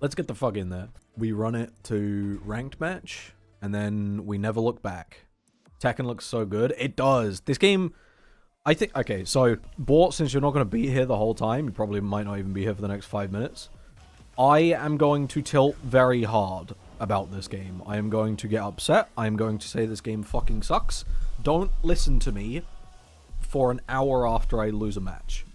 Let's get the fuck in there. We run it to ranked match, and then we never look back. Tekken looks so good. It does. This game, I think... Okay, so, Bort, since you're not going to be here the whole time, you probably might not even be here for the next 5 minutes, I am going to tilt very hard about this game. I am going to get upset. I am going to say this game fucking sucks. Don't listen to me for an hour after I lose a match.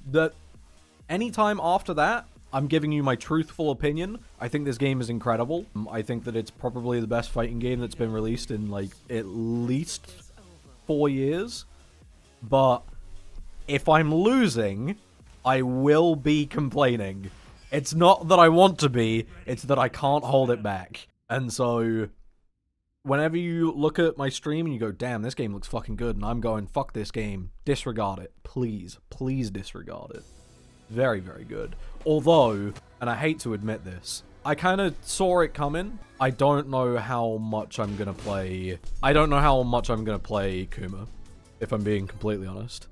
Anytime after that, I'm giving you my truthful opinion. I think this game is incredible. I think that it's probably the best fighting game that's been released in, like, at least 4 years. But if I'm losing, I will be complaining. It's not that I want to be, it's that I can't hold it back. And so, whenever you look at my stream and you go, damn, this game looks fucking good, and I'm going, fuck this game, disregard it. Please, please disregard it. Very, very good. Although, and I hate to admit this, I kind of saw it coming. I don't know how much I'm going to play. I don't know how much I'm going to play Kuma, if I'm being completely honest.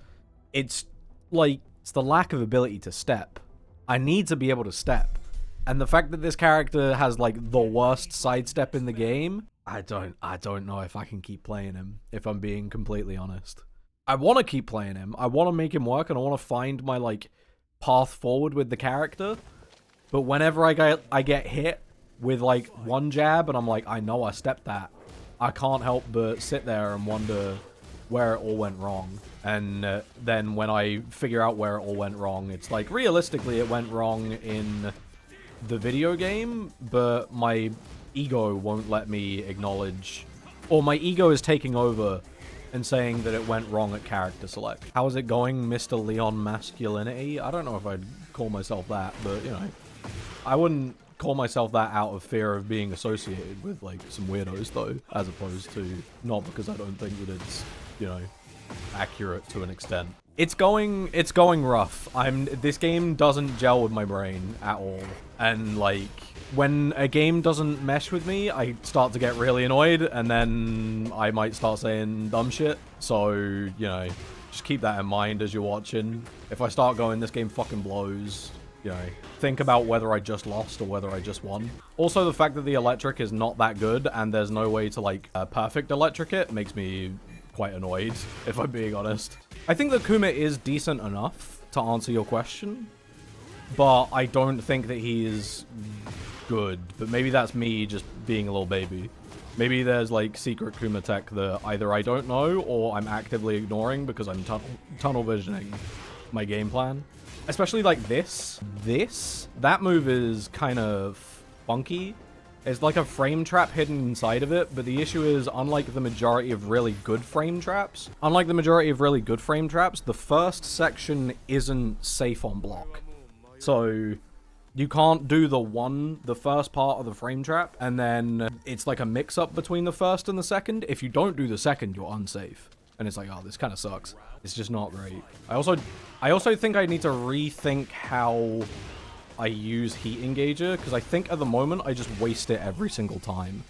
It's like, it's the lack of ability to step. I need to be able to step. And the fact that this character has, like, the worst sidestep in the game, I don't know if I can keep playing him, if I'm being completely honest. I want to keep playing him. I want to make him work, and I want to find my, like, path forward with the character. But whenever I get hit with, like, one jab, and I'm like, I know I stepped that, I can't help but sit there and wonder where it all went wrong. And then when I figure out where it all went wrong, it's like, realistically, it went wrong in the video game, but my ego won't let me acknowledge, or my ego is taking over and saying that it went wrong at character select. How is it going, Mr. Leon Masculinity? I don't know if I'd call myself that, but, you know, I wouldn't call myself that out of fear of being associated with, like, some weirdos, though, as opposed to not because I don't think that it's, you know, accurate to an extent. It's going rough. This game doesn't gel with my brain at all. And, like, when a game doesn't mesh with me, I start to get really annoyed, and then I might start saying dumb shit. So, you know, just keep that in mind as you're watching. If I start going, this game fucking blows, you know, think about whether I just lost or whether I just won. Also, the fact that the electric is not that good, and there's no way to, like, perfect electric it, makes me quite annoyed, if I'm being honest. I think that Kuma is decent enough to answer your question, but I don't think that he is good. But maybe that's me just being a little baby. Maybe there's, like, secret Kuma tech that either I don't know or I'm actively ignoring because I'm tunnel visioning my game plan. Especially, like, this. That move is kind of funky. It's like a frame trap hidden inside of it, but the issue is, unlike the majority of really good frame traps, the first section isn't safe on block. So, you can't do the first part of the frame trap, and then it's like a mix-up between the first and the second. If you don't do the second, you're unsafe. And it's like, oh, this kind of sucks. It's just not great. I also think I need to rethink how I use heat engager, because I think at the moment I just waste it every single time.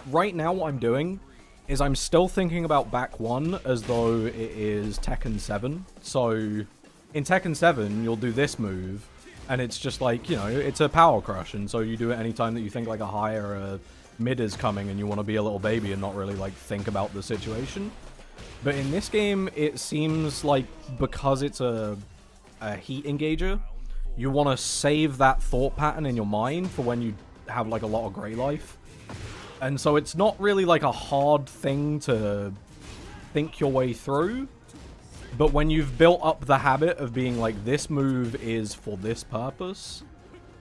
Right now what I'm doing is I'm still thinking about back 1 as though it is Tekken 7. So in Tekken 7 you'll do this move and it's just like, you know, it's a power crush, and so you do it anytime that you think like a high or a mid is coming and you want to be a little baby and not really like think about the situation. But in this game it seems like, because it's a heat engager, you want to save that thought pattern in your mind for when you have, like, a lot of gray life. And so it's not really, like, a hard thing to think your way through. But when you've built up the habit of being like, this move is for this purpose,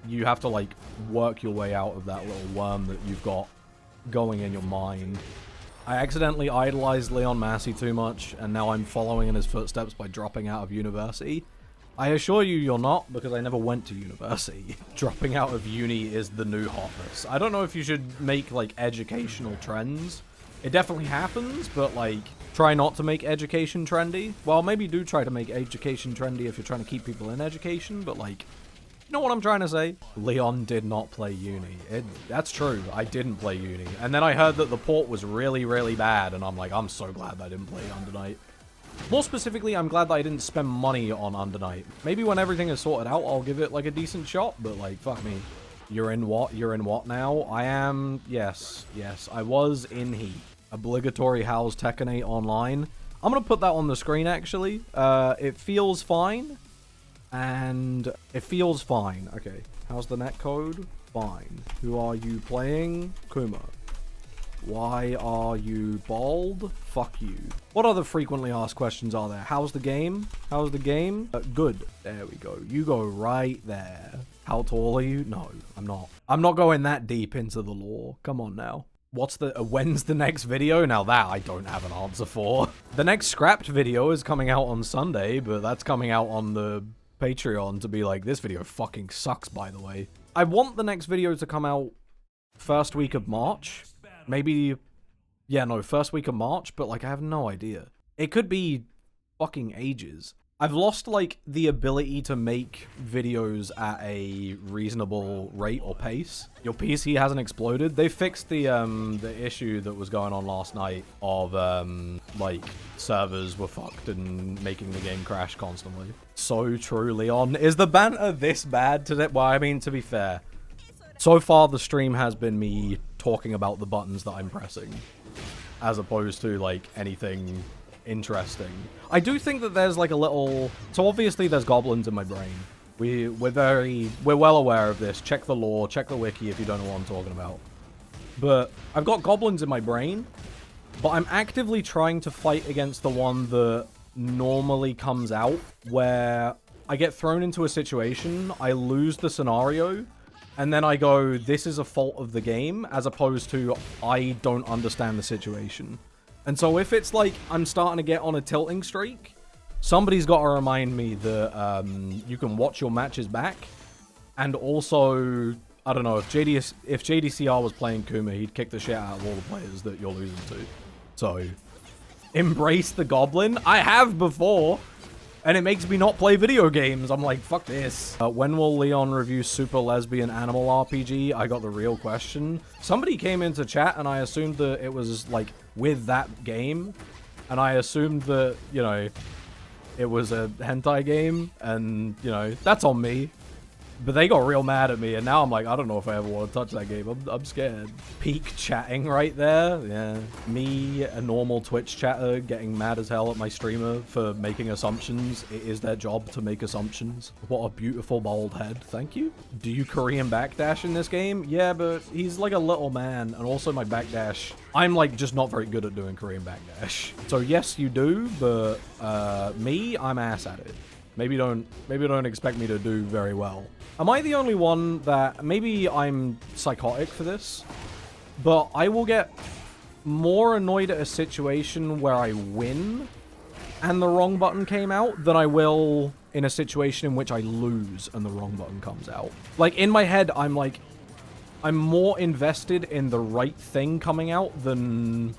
you have to, like, work your way out of that little worm that you've got going in your mind. I accidentally idolized Leon Massey too much, and now I'm following in his footsteps by dropping out of university. I assure you you're not, because I never went to university. Dropping out of uni is the new hotness. I don't know if you should make, like, educational trends. It definitely happens, but, like, try not to make education trendy. Well, maybe do try to make education trendy if you're trying to keep people in education, but, like, you know what I'm trying to say? Leon did not play uni. That's true. I didn't play uni. And then I heard that the port was really, really bad, and I'm like, I'm so glad that I didn't play Under Night. More specifically, I'm glad that I didn't spend money on Under Night. Maybe when everything is sorted out, I'll give it, like, a decent shot, but, like, fuck me. You're in what? You're in what now? I am... Yes. Yes. I was in Heat. Obligatory How's Tekken 8 online. I'm gonna put that on the screen, actually. It feels fine. And it feels fine. Okay. How's the netcode? Fine. Who are you playing? Kuma. Why are you bald? Fuck you. What other frequently asked questions are there? How's the game? How's the game? Good. There we go. You go right there. How tall are you? No, I'm not. I'm not going that deep into the lore. Come on now. What's the... when's the next video? Now that I don't have an answer for. The next scrapped video is coming out on Sunday, but that's coming out on the Patreon to be like, this video fucking sucks, by the way. I want the next video to come out first week of March. Maybe, yeah, no, first week of March, but, like, I have no idea. It could be fucking ages. I've lost, like, the ability to make videos at a reasonable rate or pace. Your PC hasn't exploded. They fixed the issue that was going on last night of, like, servers were fucked and making the game crash constantly. So true, Leon. Is the banter this bad today? Well, I mean, to be fair, so far the stream has been me talking about the buttons that I'm pressing, as opposed to, like, anything interesting. I do think that there's, like, a little... So, obviously, there's goblins in my brain. We're well aware of this. Check the lore, check the wiki if you don't know what I'm talking about. But I've got goblins in my brain, but I'm actively trying to fight against the one that normally comes out, where I get thrown into a situation, I lose the scenario, and then I go, this is a fault of the game, as opposed to, I don't understand the situation. And so if it's like, I'm starting to get on a tilting streak, somebody's got to remind me that you can watch your matches back. And also, I don't know, if JDCR was playing Kuma, he'd kick the shit out of all the players that you're losing to. So, embrace the goblin. I have before. And it makes me not play video games. I'm like, fuck this. When will Leon review Super Lesbian Animal RPG? I got the real question. Somebody came into chat and I assumed that it was, like, with that game. And I assumed that, you know, it was a hentai game. And, you know, that's on me. But they got real mad at me, and now I'm like, I don't know if I ever want to touch that game. I'm scared. Peak chatting right there. Yeah. Me, a normal Twitch chatter, getting mad as hell at my streamer for making assumptions. It is their job to make assumptions. What a beautiful bald head. Thank you. Do you Korean backdash in this game? Yeah, but he's like a little man, and also my backdash. I'm like just not very good at doing Korean backdash. So yes, you do, but me, I'm ass at it. Maybe don't expect me to do very well. Am I the only one that... Maybe I'm psychotic for this, but I will get more annoyed at a situation where I win and the wrong button came out than I will in a situation in which I lose and the wrong button comes out. Like, in my head, I'm like... I'm more invested in the right thing coming out than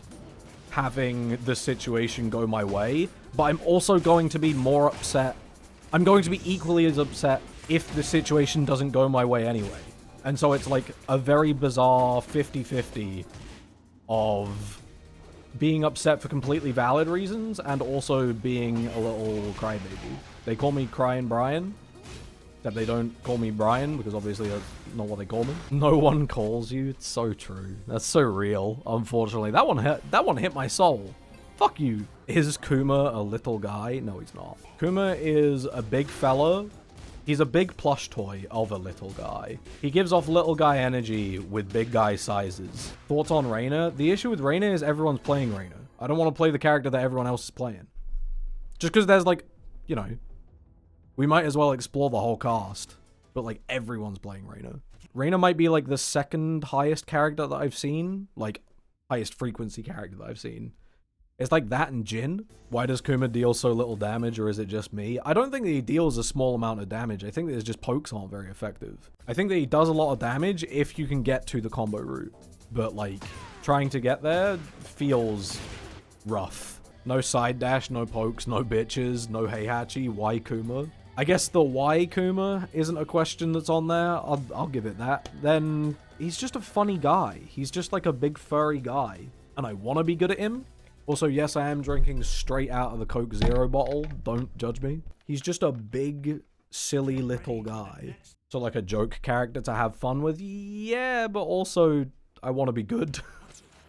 having the situation go my way, but I'm also going to be more upset. I'm going to be equally as upset if the situation doesn't go my way anyway. And so it's like a very bizarre 50-50 of being upset for completely valid reasons and also being a little crybaby. They call me Crying Brian, except they don't call me Brian because obviously that's not what they call me. No one calls you. It's so true. That's so real. Unfortunately, that one hit my soul. Fuck you. Is Kuma a little guy? No, he's not. Kuma is a big fella. He's a big plush toy of a little guy. He gives off little guy energy with big guy sizes. Thoughts on Reina? The issue with Reina is everyone's playing Reina. I don't want to play the character that everyone else is playing. Just because there's like, you know, we might as well explore the whole cast. But like everyone's playing Reina. Reina might be like the second highest character that I've seen. Like highest frequency character that I've seen. It's like that and Jin. Why does Kuma deal so little damage, or is it just me? I don't think that he deals a small amount of damage. I think that his just pokes aren't very effective. I think that he does a lot of damage if you can get to the combo route. But like, trying to get there feels rough. No side dash, no pokes, no bitches, no heihachi. Why Kuma? I guess the why Kuma isn't a question that's on there. I'll give it that. Then he's just a funny guy. He's just like a big furry guy. And I want to be good at him. Also, yes, I am drinking straight out of the Coke Zero bottle. Don't judge me. He's just a big, silly little guy. So like a joke character to have fun with? Yeah, but also I want to be good.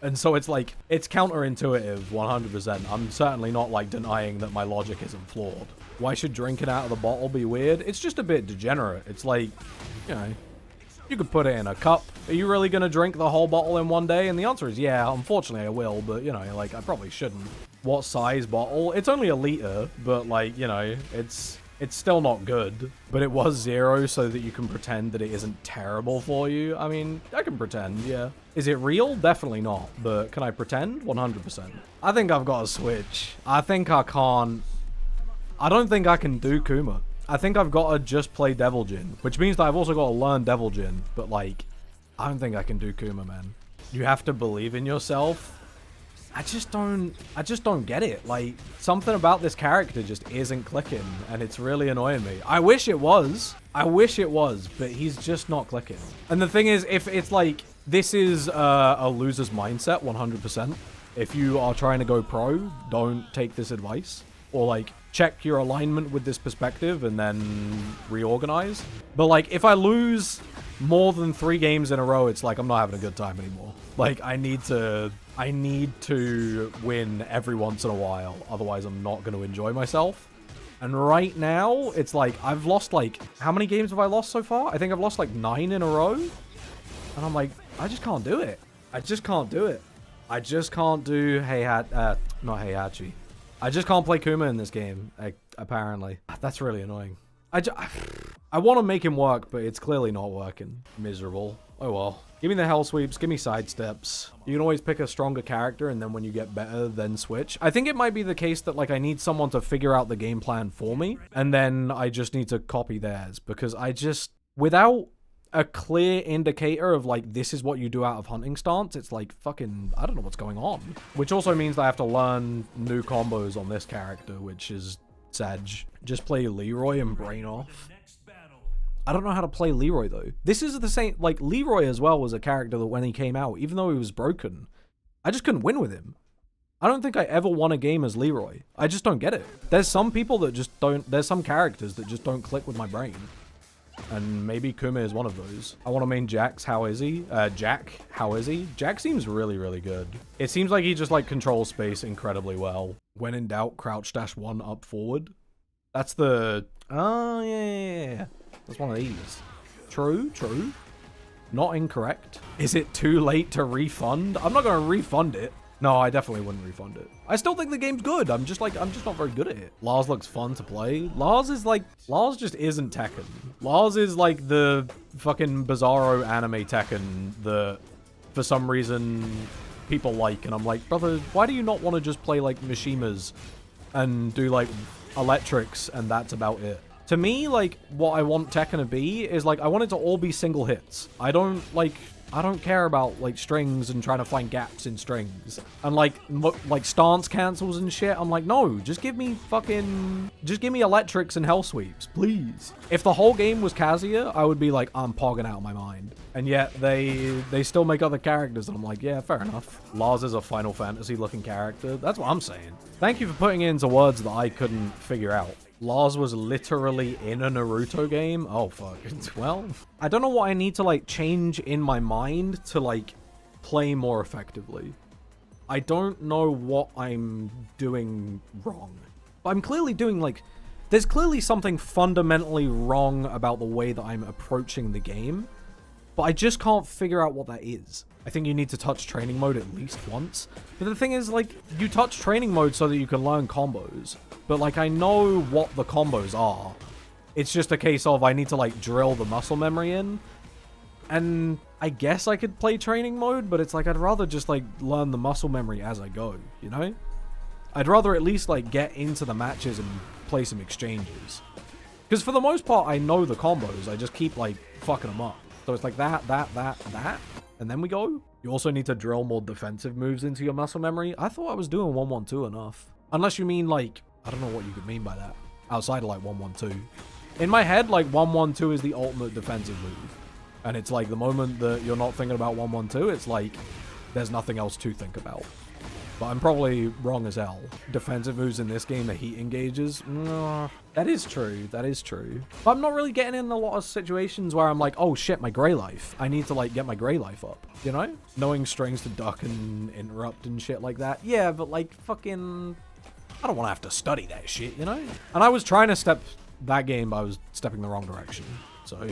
And so it's like, it's counterintuitive 100%. I'm certainly not like denying that my logic isn't flawed. Why should drinking out of the bottle be weird? It's just a bit degenerate. It's like, you know, you could put it in a cup. Are you really going to drink the whole bottle in one day? And the answer is yeah, unfortunately I will, but you know, like I probably shouldn't. What size bottle? It's only a liter, but like, you know, it's still not good. But it was 0 so that you can pretend that it isn't terrible for you. I mean, I can pretend, yeah. Is it real? Definitely not. But can I pretend? 100%. I think I've got a switch. I think I can't. I don't think I can do Kuma. I think I've got to just play Devil Jin, which means that I've also got to learn Devil Jin. But like, I don't think I can do Kuma, man. You have to believe in yourself. I just don't get it. Like, something about this character just isn't clicking, and it's really annoying me. I wish it was, but he's just not clicking. And the thing is, if it's like, this is a loser's mindset, 100%. If you are trying to go pro, don't take this advice. Or like, check your alignment with this perspective and then reorganize. But like, if I lose more than 3 games in a row, it's like, I'm not having a good time anymore. Like, I need to win every once in a while. Otherwise, I'm not going to enjoy myself. And right now, it's like, I've lost like, how many games have I lost so far? I think I've lost like 9 in a row. And I'm like, I just can't do it. I just can't do it. I just can't do not heihachi. I just can't play Kuma in this game, apparently. That's really annoying. I want to make him work, but it's clearly not working. Miserable. Oh well. Give me the hell sweeps. Give me sidesteps. You can always pick a stronger character, and then when you get better, then switch. I think it might be the case that, like, I need someone to figure out the game plan for me, and then I just need to copy theirs, because without a clear indicator of, like, this is what you do out of hunting stance, it's like, fucking, I don't know what's going on. Which also means that I have to learn new combos on this character, which is sad. Just play Leroy and brain off. I don't know how to play Leroy, though. This is the same, like, Leroy as well was a character that when he came out, even though he was broken, I just couldn't win with him. I don't think I ever won a game as Leroy. I just don't get it. There's some people that just don't, there's some characters that just don't click with my brain. And maybe Kuma is one of those. I want to main Jax. How is he? Jack. How is he? Jack seems really, really good. It seems like he just, like, controls space incredibly well. When in doubt, crouch dash 1 up forward. That's the... Oh, yeah. That's one of these. True. Not incorrect. Is it too late to refund? I'm not going to refund it. No, I definitely wouldn't refund it. I still think the game's good. I'm just not very good at it. Lars looks fun to play. Lars just isn't Tekken. Lars is like the fucking bizarro anime Tekken that for some reason people like. And I'm like, brother, why do you not want to just play like Mishimas and do like electrics and that's about it? To me, like, what I want Tekken to be is, like, I want it to all be single hits. I don't care about, like, strings and trying to find gaps in strings. And, like stance cancels and shit. I'm like, no, just give me electrics and hell sweeps, please. If the whole game was Kazuya, I would be like, I'm pogging out of my mind. And yet, they still make other characters, and I'm like, yeah, fair enough. Lars is a Final Fantasy-looking character. That's what I'm saying. Thank you for putting it into words that I couldn't figure out. Lars was literally in a Naruto game? Oh, fuck. Well, I don't know what I need to, like, change in my mind to, like, play more effectively. I don't know what I'm doing wrong. But I'm clearly doing, like... There's clearly something fundamentally wrong about the way that I'm approaching the game. But I just can't figure out what that is. I think you need to touch training mode at least once. But the thing is, like, you touch training mode so that you can learn combos. But, like, I know what the combos are. It's just a case of I need to, like, drill the muscle memory in. And I guess I could play training mode, but it's like I'd rather just, like, learn the muscle memory as I go, you know? I'd rather at least, like, get into the matches and play some exchanges. Because for the most part, I know the combos. I just keep, like, fucking them up. So it's like that, and then we go. You also need to drill more defensive moves into your muscle memory. I thought I was doing 1-1-2 enough. Unless you mean, like, I don't know what you could mean by that. Outside of, like, 1-1-2. In my head, like, 1-1-2 is the ultimate defensive move. And it's like the moment that you're not thinking about 1-1-2, it's like there's nothing else to think about. but I'm probably wrong as hell. Defensive moves in this game are heat engages. No, that is true. That is true. But I'm not really getting in a lot of situations where I'm like, oh shit, my gray life. I need to like get my gray life up, you know? Knowing strings to duck and interrupt and shit like that. Yeah, but like fucking, I don't want to have to study that shit, you know? And I was trying to step that game, but I was stepping the wrong direction. So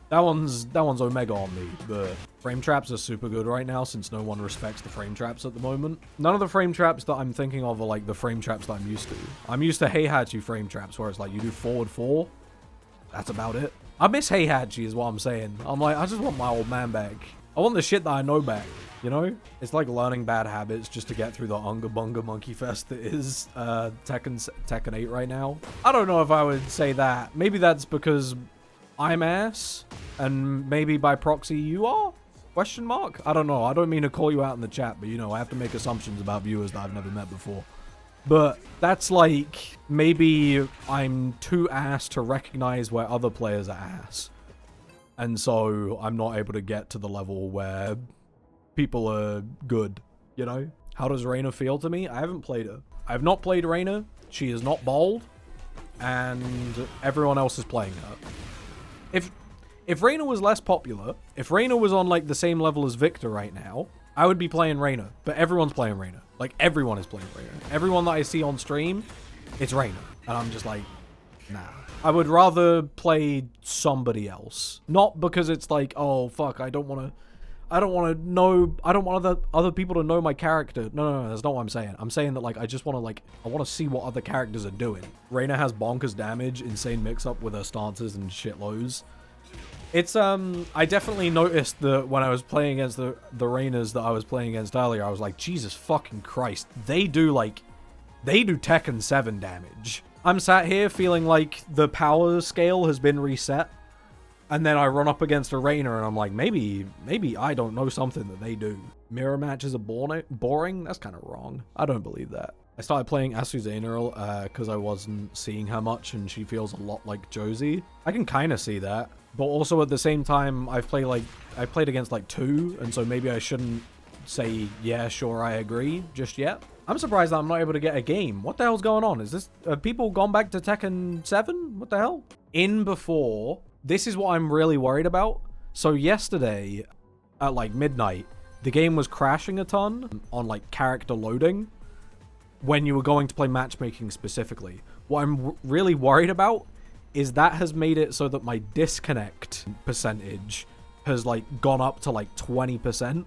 that one's Omega on me, but frame traps are super good right now since no one respects the frame traps at the moment. None of the frame traps that I'm thinking of are like the frame traps that I'm used to. I'm used to heihachi frame traps where it's like you do forward 4. That's about it. I miss heihachi is what I'm saying. I'm like, I just want my old man back. I want the shit that I know back, you know? It's like learning bad habits just to get through the Unga Bunga Monkey Fest that is Tekken 8 right now. I don't know if I would say that. Maybe that's because I'm ass, and maybe by proxy you are? Question mark? I don't know. I don't mean to call you out in the chat, but you know, I have to make assumptions about viewers that I've never met before. But that's like, maybe I'm too ass to recognize where other players are ass. And so I'm not able to get to the level where people are good, you know? How does Reina feel to me? I haven't played her. I have not played Reina. She is not bold, and everyone else is playing her. If Reina was less popular, if Reina was on like the same level as Victor right now, I would be playing Reina. But everyone's playing Reina. Like everyone is playing Reina. Everyone that I see on stream, it's Reina. And I'm just like, nah. I would rather play somebody else. Not because it's like, oh fuck, I don't want other people to know my character. No, that's not what I'm saying. I'm saying that like I just want to like, I want to see what other characters are doing. Reina has bonkers damage, insane mix-up with her stances and shitloads. It's, I definitely noticed that when I was playing against the Reinas that I was playing against earlier, I was like, Jesus fucking Christ. They do Tekken 7 damage. I'm sat here feeling like the power scale has been reset. And then I run up against a Reina and I'm like, maybe I don't know something that they do. Mirror matches are boring? That's kind of wrong. I don't believe that. I started playing Asuzena because I wasn't seeing her much and she feels a lot like Josie. I can kind of see that. But also at the same time, I've played against like 2, and so maybe I shouldn't say, yeah, sure, I agree just yet. I'm surprised that I'm not able to get a game. What the hell's going on? Have people gone back to Tekken 7? What the hell? In before, this is what I'm really worried about. So yesterday, at like midnight, the game was crashing a ton on like character loading when you were going to play matchmaking specifically. What I'm really worried about is that has made it so that my disconnect percentage has like gone up to like 20%,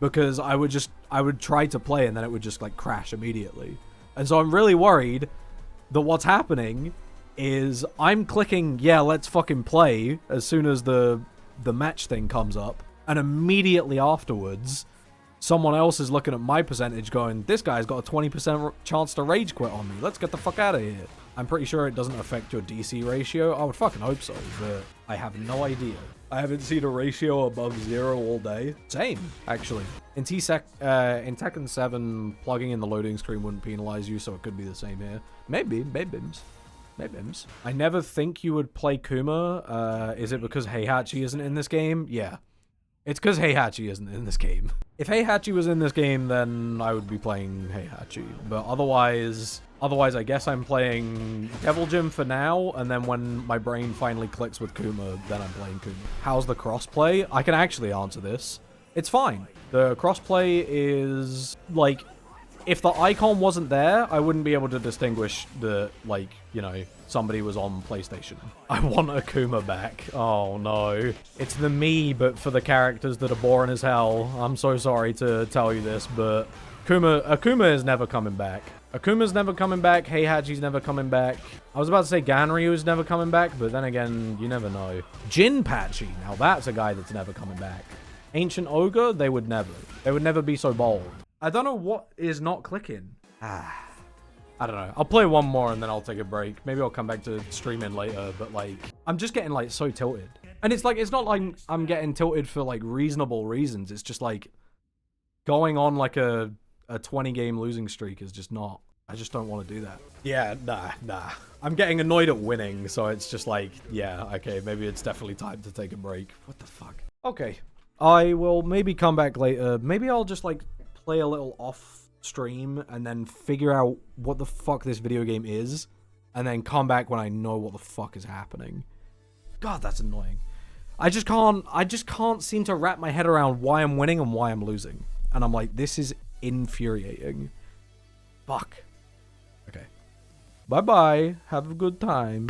because I would try to play and then it would just like crash immediately. And so I'm really worried that what's happening is I'm clicking, yeah, let's fucking play as soon as the match thing comes up, and immediately afterwards someone else is looking at my percentage going, this guy's got a 20% chance to rage quit on me. Let's get the fuck out of here. I'm pretty sure it doesn't affect your DC ratio. I would fucking hope so, but I have no idea. I haven't seen a ratio above 0 all day. Same, actually. In Tekken 7, plugging in the loading screen wouldn't penalize you, so it could be the same here. Maybe. I never think you would play Kuma. Is it because Heihachi isn't in this game? Yeah. It's because Heihachi isn't in this game. If Heihachi was in this game, then I would be playing Heihachi. But otherwise, I guess I'm playing Devil Jim for now, and then when my brain finally clicks with Kuma, then I'm playing Kuma. How's the crossplay? I can actually answer this. It's fine. The crossplay is, like, if the icon wasn't there, I wouldn't be able to distinguish that, like, you know, somebody was on PlayStation. I want a Kuma back. Oh, no. It's the me, but for the characters that are boring as hell. I'm so sorry to tell you this, but Akuma is never coming back. Akuma's never coming back. Heihachi's never coming back. I was about to say Ganryu's never coming back, but then again, you never know. Jinpachi, now that's a guy that's never coming back. Ancient Ogre, they would never. They would never be so bold. I don't know what is not clicking. I don't know. I'll play one more and then I'll take a break. Maybe I'll come back to streaming later, but like, I'm just getting like so tilted. And it's like, it's not like I'm getting tilted for like reasonable reasons. It's just like going on like a 20 game losing streak is just not, I just don't want to do that. Yeah, nah. I'm getting annoyed at winning. So it's just like, yeah, okay, maybe it's definitely time to take a break. What the fuck? Okay. I will maybe come back later. Maybe I'll just like play a little off stream and then figure out what the fuck this video game is and then come back when I know what the fuck is happening. God, that's annoying. I just can't seem to wrap my head around why I'm winning and why I'm losing. And I'm like, this is infuriating. Fuck. Okay. Bye-bye. Have a good time.